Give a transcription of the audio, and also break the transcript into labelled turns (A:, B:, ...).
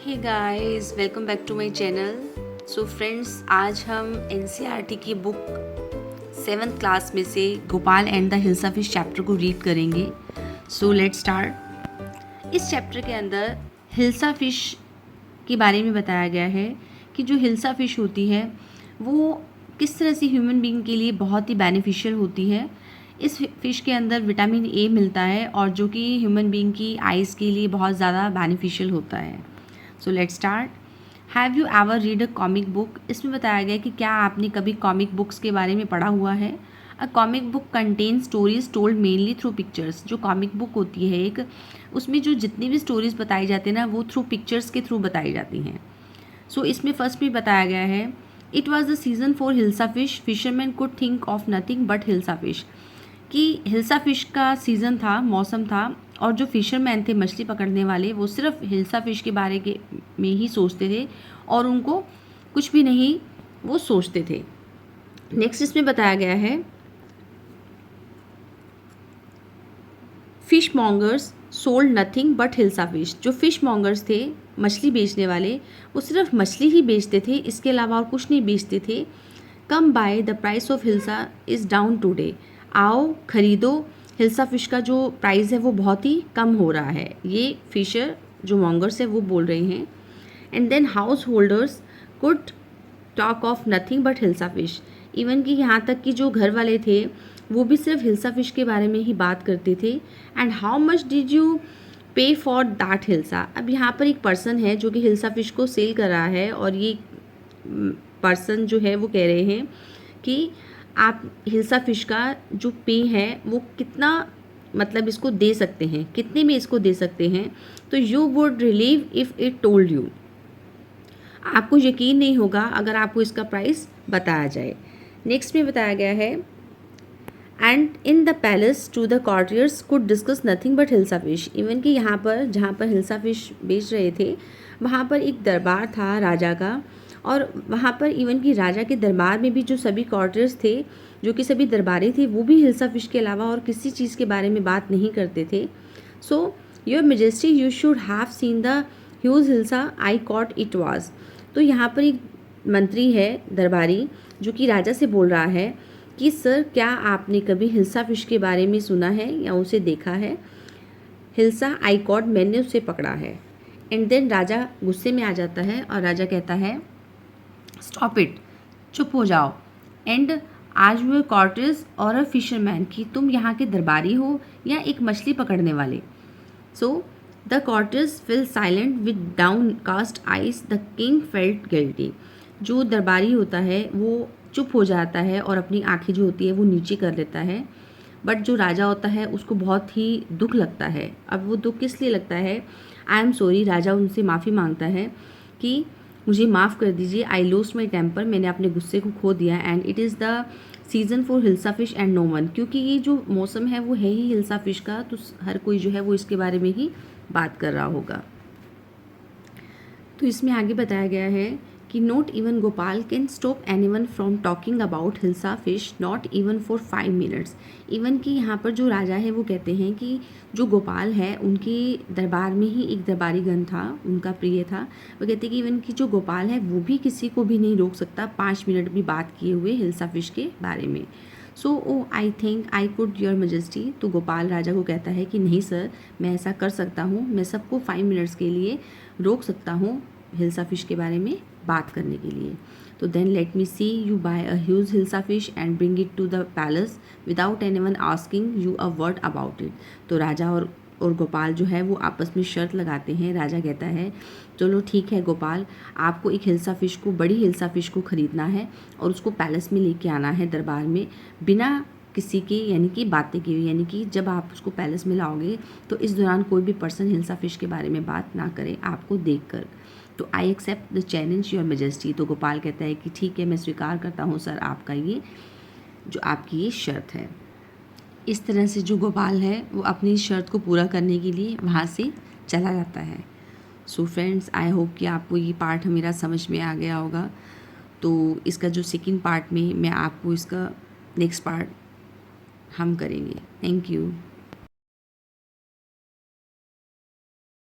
A: Hey guys, welcome back to my channel. So friends, आज हम NCERT की book 7th class में से Gopal and the hilsa fish chapter को रीड करेंगे। So let's start. इस चैप्टर के अंदर हिल्सा फिश के बारे में बताया गया है कि जो हिल्सा फिश होती है वो किस तरह से ह्यूमन बीइंग के लिए बहुत ही बेनिफिशियल होती है। इस फ़िश के अंदर विटामिन ए मिलता है और जो कि ह्यूमन बीइंग की आइज़ के लिए बहुत ज़्यादा बेनिफिशियल होता है। सो let's start. Have you ever read a comic book? इसमें बताया गया कि क्या आपने कभी कॉमिक बुक्स के बारे में पढ़ा हुआ है। A comic book contain stories told mainly through pictures. जो कॉमिक बुक होती है एक, उसमें जो जितनी भी स्टोरीज बताई जाती है ना, वो थ्रू पिक्चर्स के थ्रू बताई जाती हैं। सो इसमें फर्स्ट में बताया गया है, it was the season for hilsa fish, fisherman could think of nothing but hilsa fish. कि हिल्सा फिश का सीज़न था, मौसम था, और जो फिशरमैन थे मछली पकड़ने वाले, वो सिर्फ हिल्सा फिश के बारे के में ही सोचते थे और उनको कुछ भी नहीं वो सोचते थे। नेक्स्ट इसमें बताया गया है, fish mongers sold nothing but hilsa fish. जो फिश मॉन्गर्स थे, मछली बेचने वाले, वो सिर्फ मछली ही बेचते थे, इसके अलावा और कुछ नहीं बेचते थे। Come by the price of hilsa is down today. आओ खरीदो, हिल्सा फिश का जो प्राइस है वो बहुत ही कम हो रहा है। ये फिशर जो मॉन्गर्स है वो बोल रहे हैं। And then house holders could talk of nothing but hilsa fish. Even कि यहाँ तक कि जो घर वाले थे वो भी सिर्फ हिल्सा फिश के बारे में ही बात करते थे। And how much did you पे फॉर दैट हिल्सा। अब यहाँ पर एक पर्सन है जो कि हिल्सा फिश को सेल कर रहा है, और ये पर्सन जो है वो कह रहे हैं कि आप हिल्सा फिश का जो पे है वो कितना, मतलब इसको दे सकते हैं, कितने में इसको दे सकते हैं। तो you would relieve if it told you. आपको यकीन नहीं होगा अगर आपको इसका प्राइस बताया जाए। नेक्स्ट में बताया गया है, and in the palace to the courtiers could discuss nothing but hilsa fish. Even कि यहाँ पर जहाँ पर हिल्सा फिश बेच रहे थे वहाँ पर एक दरबार था राजा का, और वहाँ पर इवन कि राजा के दरबार में भी जो सभी कॉर्टियर्स थे, जो कि सभी दरबारी थे, वो भी हिल्सा फिश के अलावा और किसी चीज़ के बारे में बात नहीं करते थे। So your majesty you should have seen the huge hilsa I cot it was. तो यहाँ पर एक मंत्री है, दरबारी, जो कि राजा से बोल रहा है कि सर, क्या आपने कभी हिल्सा फिश के बारे में सुना है या उसे देखा है। हिल्सा आई कॉट, मैंने उसे पकड़ा है। एंड देन राजा गुस्से में आ जाता है और राजा कहता है, स्टॉप इट, चुप हो जाओ। एंड आज यू कॉर्टिस और अ फिशरमैन, कि तुम यहाँ के दरबारी हो या एक मछली पकड़ने वाले। So the courtiers fell silent with downcast eyes. The king felt guilty. जो दरबारी होता है वो चुप हो जाता है और अपनी आंखें जो होती है वो नीचे कर लेता है। बट जो राजा होता है उसको बहुत ही दुख लगता है। अब वो दुख किस लिए लगता है, आई एम सॉरी, राजा उनसे माफ़ी मांगता है कि मुझे माफ़ कर दीजिए, आई लॉस्ट माई टेम्पर, मैंने अपने गुस्से को खो दिया। And it is the season for hilsa fish and no one. क्योंकि ये जो मौसम है वो है ही हिल्सा फिश का, तो हर कोई जो है वो इसके बारे में ही बात कर रहा होगा। तो इसमें आगे बताया गया है कि not even Gopal can stop anyone from talking about hilsa fish, not even for 5 minutes. Even कि यहाँ पर जो राजा है वो कहते हैं कि जो गोपाल है उनके दरबार में ही एक दरबारी गण था, उनका प्रिय था। वो कहते हैं कि इवन कि जो गोपाल है वो भी किसी को भी नहीं रोक सकता 5 मिनट भी बात किए हुए हिल्सा फिश के बारे में। So oh I think I could your majesty. तो गोपाल राजा को कहता है कि नहीं सर, मैं ऐसा कर सकता हूँ, मैं सबको 5 मिनट्स के लिए रोक सकता हूँ हिल्सा फिश के बारे में बात करने के लिए। तो then let me see you buy a huge hilsa fish and bring it to the palace without anyone asking you a word about it. तो राजा और गोपाल जो है वो आपस में शर्त लगाते हैं। राजा कहता है, चलो ठीक है गोपाल, आपको एक हिल्सा फिश को, बड़ी हिल्सा फिश को ख़रीदना है और उसको पैलेस में लेके आना है दरबार में, बिना किसी के यानी कि बातें की हुई। यानी कि जब आप उसको पैलेस में लाओगे तो इस दौरान कोई भी पर्सन हिल्सा फिश के बारे में बात ना करे आपको देख कर। तो I accept the challenge your majesty. तो गोपाल कहता है कि ठीक है, मैं स्वीकार करता हूँ सर आपका ये जो आपकी ये शर्त है। इस तरह से जो गोपाल है वो अपनी शर्त को पूरा करने के लिए वहाँ से चला जाता है। सो फ्रेंड्स, आई होप कि आपको ये पार्ट मेरा समझ में आ गया होगा। तो इसका जो सेकंड पार्ट में मैं आपको इसका नेक्स्ट पार्ट हम करेंगे। Thank you.